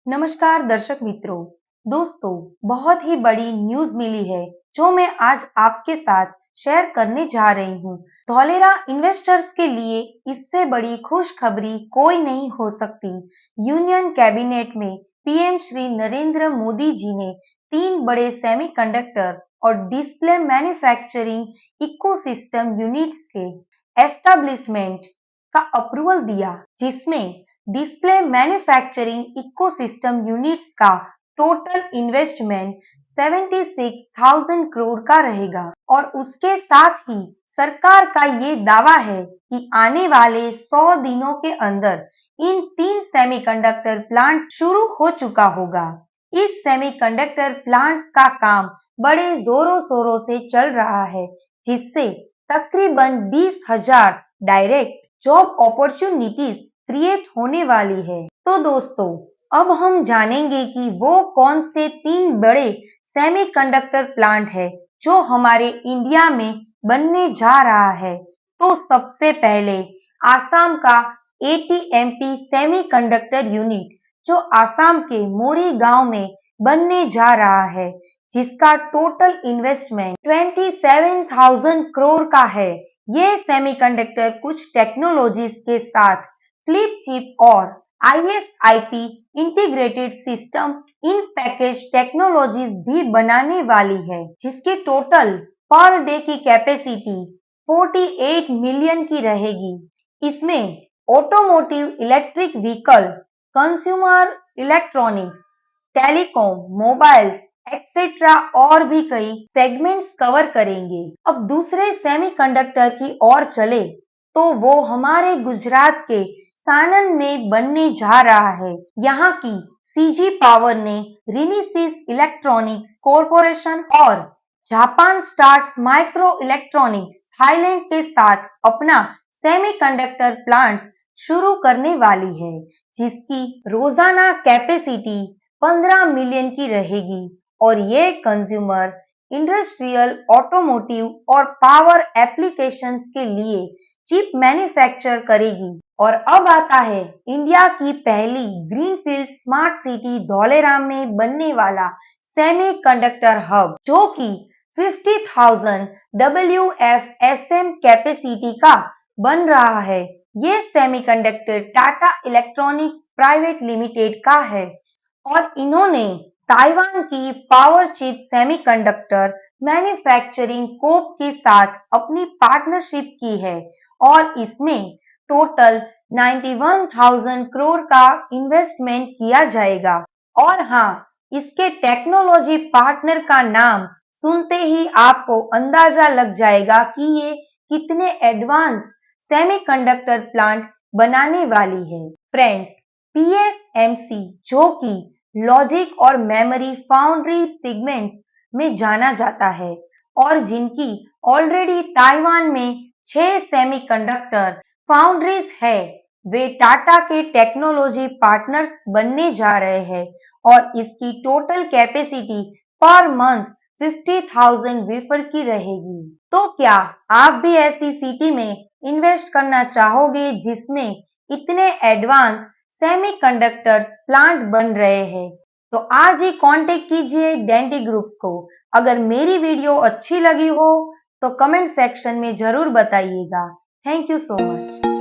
नमस्कार दर्शक मित्रों। दोस्तों, बहुत ही बड़ी न्यूज मिली है जो मैं आज आपके साथ शेयर करने जा रही हूँ। धोलेरा इन्वेस्टर्स के लिए इससे बड़ी खुशखबरी कोई नहीं हो सकती। यूनियन कैबिनेट में पीएम श्री नरेंद्र मोदी जी ने 3 बड़े सेमीकंडक्टर और डिस्प्ले मैन्युफैक्चरिंग इकोसिस्टम यूनिट्स के एस्टेब्लिशमेंट का अप्रूवल दिया, जिसमें डिस्प्ले मैन्युफैक्चरिंग इकोसिस्टम यूनिट्स का टोटल इन्वेस्टमेंट 76,000 करोड़ का रहेगा। और उसके साथ ही सरकार का ये दावा है कि आने वाले 100 दिनों के अंदर इन 3 सेमीकंडक्टर प्लांट्स शुरू हो चुका होगा। इस सेमीकंडक्टर प्लांट्स का काम बड़े जोरों शोरों से चल रहा है, जिससे तकरीबन 20,000 डायरेक्ट जॉब अपॉर्चुनिटीज क्रिएट होने वाली है। तो दोस्तों, अब हम जानेंगे कि वो कौन से 3 बड़े सेमीकंडक्टर प्लांट है जो हमारे इंडिया में बनने जा रहा है। तो सबसे पहले आसाम का एटीएमपी सेमीकंडक्टर यूनिट जो आसाम के मोरी गांव में बनने जा रहा है, जिसका टोटल इन्वेस्टमेंट 27,000 करोड़ का है। ये सेमीकंडक्टर कुछ टेक्नोलॉजीज के साथ फ्लिप चिप और ISIP integrated system in package technologies भी बनाने वाली है, जिसकी टोटल पर डे की कैपेसिटी 48 मिलियन की रहेगी। इसमें automotive, electric vehicle, consumer electronics, telecom, mobiles etcetera और भी कई सेगमेंट्स कवर करेंगे। अब दूसरे सेमीकंडक्टर की ओर चले तो वो हमारे गुजरात के सानन में बनने जा रहा है। यहाँ की सीजी पावर ने रिनिसिस इलेक्ट्रॉनिक्स कॉरपोरेशन और Japan stars micro electronics Thailand के साथ अपना सेमीकंडक्टर प्लांट शुरू करने वाली है, जिसकी रोजाना कैपेसिटी 15 मिलियन की रहेगी। और ये कंज्यूमर, इंडस्ट्रियल, ऑटोमोटिव और पावर एप्लीकेशंस के लिए चिप मैन्युफैक्चर करेगी। और अब आता है इंडिया की पहली ग्रीनफील्ड स्मार्ट सिटी धौलेरा में बनने वाला सेमीकंडक्टर हब, जो कि 50,000 WFSM कैपेसिटी का बन रहा है। ये semiconductor Tata electronics private limited का है और इन्होंने ताइवान की पावर चिप सेमीकंडक्टर मैन्युफैक्चरिंग कोप के साथ अपनी पार्टनरशिप की है और इसमें टोटल 91,000 करोड़ का इन्वेस्टमेंट किया जाएगा। और हाँ, इसके टेक्नोलॉजी पार्टनर का नाम सुनते ही आपको अंदाजा लग जाएगा कि ये कितने एडवांस सेमीकंडक्टर प्लांट बनाने वाली है। फ्रेंड्स, PSMC जो कि लॉजिक और मेमोरी फाउंड्री सेगमेंट्स में जाना जाता है और जिनकी ऑलरेडी ताइवान में 6 सेमीकंडक्टर फाउंड्रीज है, वे टाटा के टेक्नोलॉजी पार्टनर्स बनने जा रहे हैं और इसकी total capacity per month 50,000 wafer की रहेगी। तो क्या आप भी ऐसी सिटी में इन्वेस्ट करना चाहोगे जिसमें इतने एडवांस सेमीकंडक्टर्स प्लांट बन रहे हैं? तो आज ही कांटेक्ट कीजिए डेंटी ग्रुप्स को। अगर मेरी वीडियो अच्छी लगी हो तो कमेंट सेक्शन में जरूर बताइएगा। Thank you so much.